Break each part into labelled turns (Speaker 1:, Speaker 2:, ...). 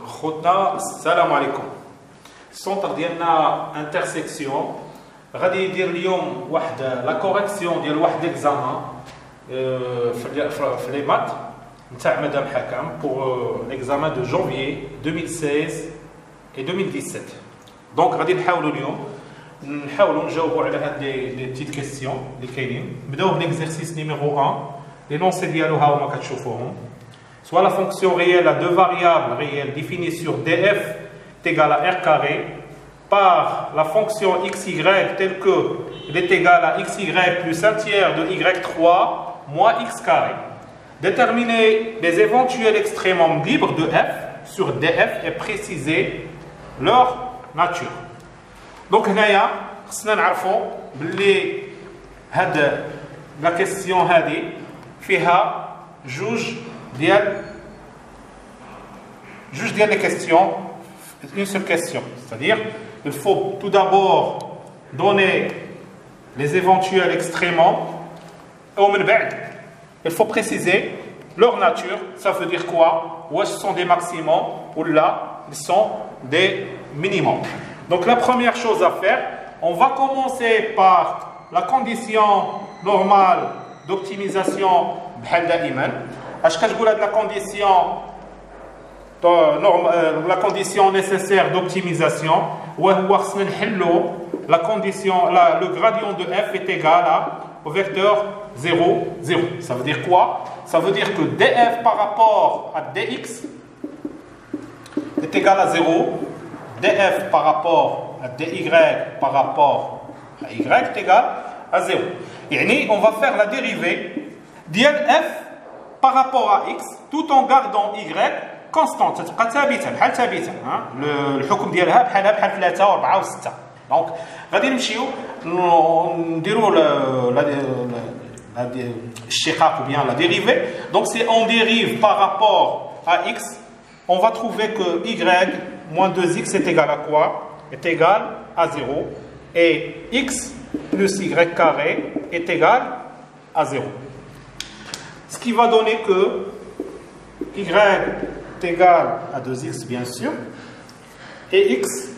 Speaker 1: خوتنا السلام عليكم. السونتر ديالنا انترسيكسيون غادي يدير اليوم واحد لا كوريكسيون ديال واحد ليكزامان في لي مات نتاع مدام حكم بور ليكزامان دو جانفيي 2016 et 2017. دونك غادي نحاولوا اليوم نجاوبوا على هاد لي بتيت كيسيون اللي كاينين. نبداو بليكزيرسيس نيميرو 1. لينونسي ديالو ها هما كتشوفوهم. Soit la fonction réelle à deux variables réelles définies sur df est égale à r carré par la fonction xy telle que elle est égale à xy plus un tiers de y3 moins x carré. Déterminer les éventuels extrémums libres de f sur df et préciser leur nature. Donc هنايا خصنا نعرفوا بلي هاد لا كيسيون هادي فيها جوج ديال les questions, une seule question. C'est-à-dire, il faut tout d'abord donner les éventuels extrémums. Il faut préciser leur nature. Ça veut dire quoi? Ou ce sont des maximums, ou là, ils sont des minimums. Donc la première chose à faire, on va commencer par la condition normale d'optimisation بحال دائما. اش كتقول هاد la condition nécessaire d'optimisation وهو خصنا نحلو la condition le gradient de f est égal au vecteur 0 0. Ça veut dire quoi? Ça veut dire que df par rapport à dx est égal à 0, df par rapport à dy par rapport à y est égal à 0. يعني on va faire la dérivée ديال f par rapport à x tout en gardant y constante. تبقى ثابته بحال ثابته. الحكم ديالها بحال 3 و4 و6. دونك غادي نمشيو نديروا الشقاق ou bien la dérivée. Donc si on dérive par rapport à x, on va trouver que y moins 2x est égal à quoi? Est égal à 0 et x plus y carré est égal à 0. Ce qui va donner que y est égal à 2x bien sûr et x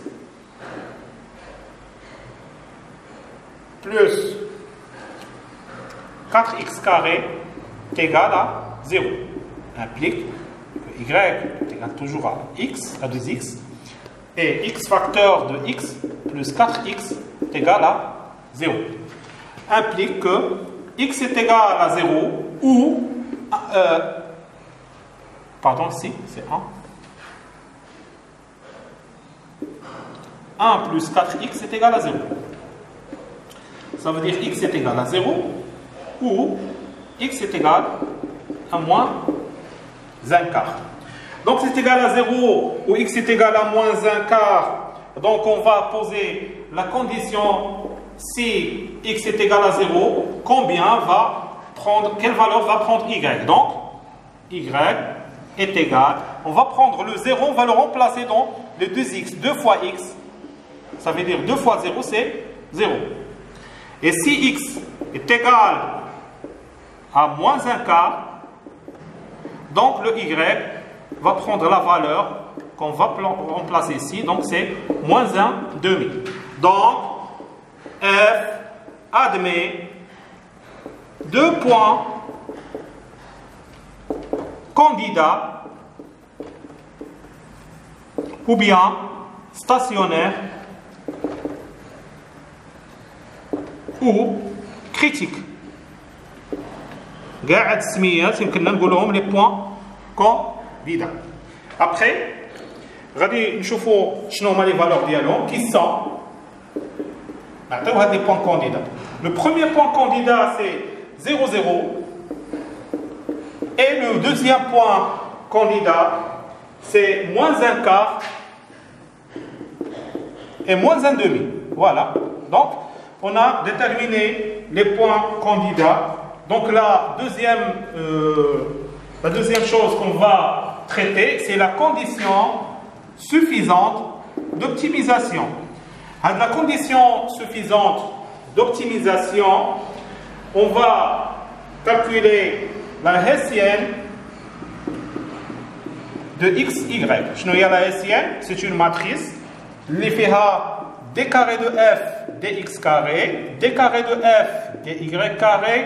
Speaker 1: plus 4x carré est égal à 0. Implique que y est égal toujours à x, à 2x et x facteur de x plus 4x est égal à 0. Implique que x est égal à 0 ou pardon, si, c'est 1. 1 plus 4x est égal à 0. Ça veut dire x est égal à 0 ou x est égal à moins 1 quart. Donc c'est égal à 0 ou x est égal à moins 1 quart. Donc on va poser la condition si x est égal à 0, quelle valeur va prendre y? Donc y est égal, on va prendre le 0, on va le remplacer dans le 2x, 2 fois x, ça veut dire 2 fois 0 c'est 0. Et si x est égal à moins 1 quart, donc le y va prendre la valeur qu'on va remplacer ici, donc c'est moins 1 demi. Donc f admet 2 points candidats ou bien stationnaires ou critiques. قاعد السميات يمكننا نقول لهم les points candidats. Après غادي نشوفوا شنو هما les valeurs ديالهم qui sont نعطيو هاد les points candidats. Le premier point candidat c'est 0 0 et le deuxième point candidat c'est moins 1 quart et moins 1 demi. Voilà. Donc on a déterminé les points candidats. Donc la deuxième chose qu'on va traiter c'est la condition suffisante d'optimisation. La condition suffisante d'optimisation, on va calculer la Hessienne de xy. La Hessienne, c'est une matrice. Les fera d carré de f dx carré, d carré de f dy carré,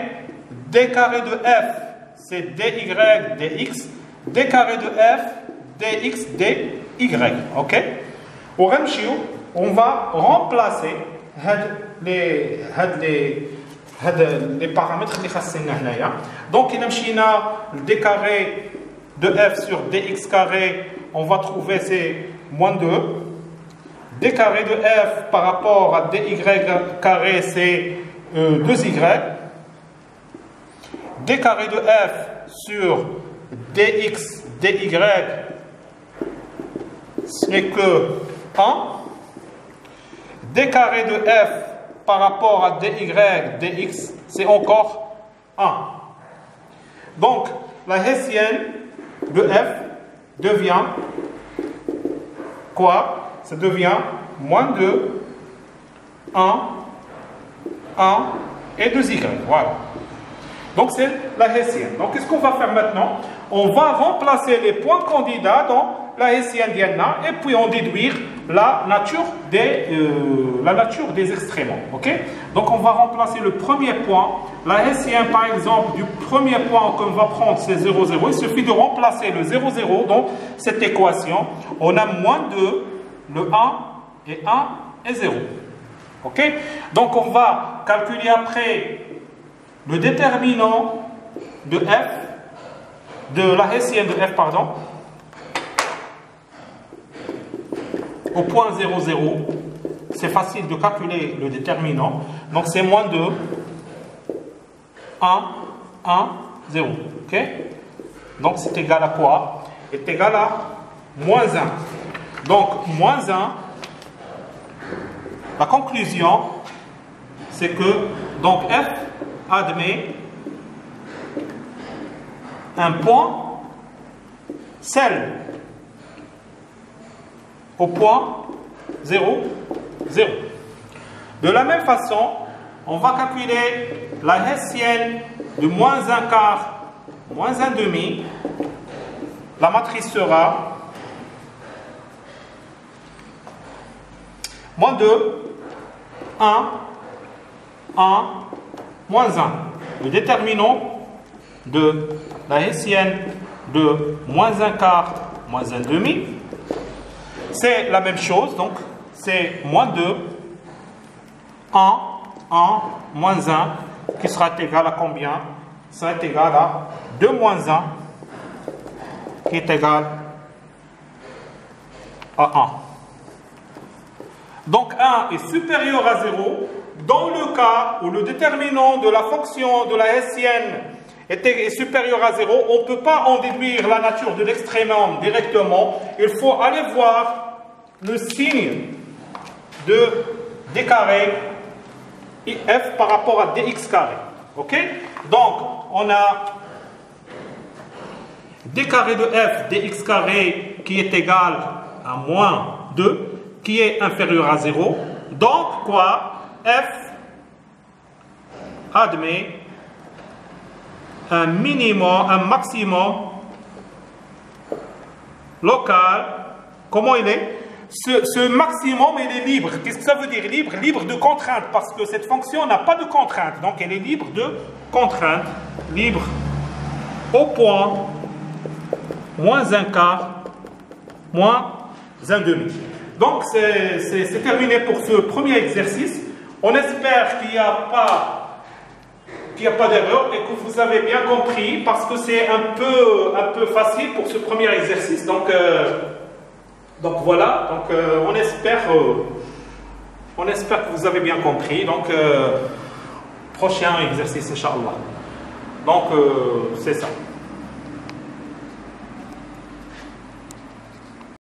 Speaker 1: d carré de f c'est dy dx, d carré de f dx dy. Ok? On va remplacer les paramètres qui sont là. Donc, il y a le d carré de f sur dx carré, on va trouver c'est moins 2. D carré de f par rapport à dy carré, c'est 2y. D carré de f sur dx dy, ce n'est que 1. D carré de f par rapport à dy dx, c'est encore 1. Donc, la Hessienne de f devient quoi? Ça devient moins 2, 1 et 2y. Voilà. Donc, c'est la Hessienne. Donc, qu'est-ce qu'on va faire maintenant? On va remplacer les points candidats dans la Hessienne d'Ienna et puis on déduire la nature des extréments. Ok? Donc, on va remplacer le premier point. La Hessienne, par exemple, du premier point qu'on va prendre, c'est 0, 0. Il suffit de remplacer le 0, 0 dans cette équation. On a moins 2. Le 1 et 1 et 0. Ok? Donc, on va calculer après le déterminant de f, de la Hessienne de f, pardon, au point 0, 0. C'est facile de calculer le déterminant. Donc, c'est moins 2, 1, 0. Ok? Donc, c'est égal à quoi? C'est égal à moins 1. Donc, moins 1, la conclusion, c'est que donc f admet un point celle au point 0, 0. De la même façon, on va calculer la Hessienne de moins 1 quart, moins 1 demi. La matrice sera moins 2, 1, moins 1. Le déterminant de la Hessienne de moins 1 quart, moins 1 demi, c'est la même chose. Donc, c'est moins 2, 1, moins 1, qui sera égal à combien? Ça sera égal à 2 moins 1, qui est égal à 1. Donc 1 est supérieur à 0 dans le cas où le déterminant de la fonction de la Hessienne est supérieur à 0. On ne peut pas en déduire la nature de l'extrémum directement. Il faut aller voir le signe de d carré et f par rapport à dx carré. Ok? Donc, on a d carré de f dx carré qui est égal à moins 2, qui est inférieur à 0. Donc, quoi? F admet un minimum, un maximum local. Comment il est? Ce maximum, il est libre. Qu'est-ce que ça veut dire libre? Libre de contrainte, parce que cette fonction n'a pas de contrainte. Donc, elle est libre de contrainte. Libre au point moins 1 quart, moins 1 demi. Donc, c'est terminé pour ce premier exercice. On espère qu'il n'y a pas d'erreur et que vous avez bien compris, parce que c'est un peu facile pour ce premier exercice. Donc voilà, on espère que vous avez bien compris. Donc, prochain exercice, Inch'Allah. Donc, c'est ça.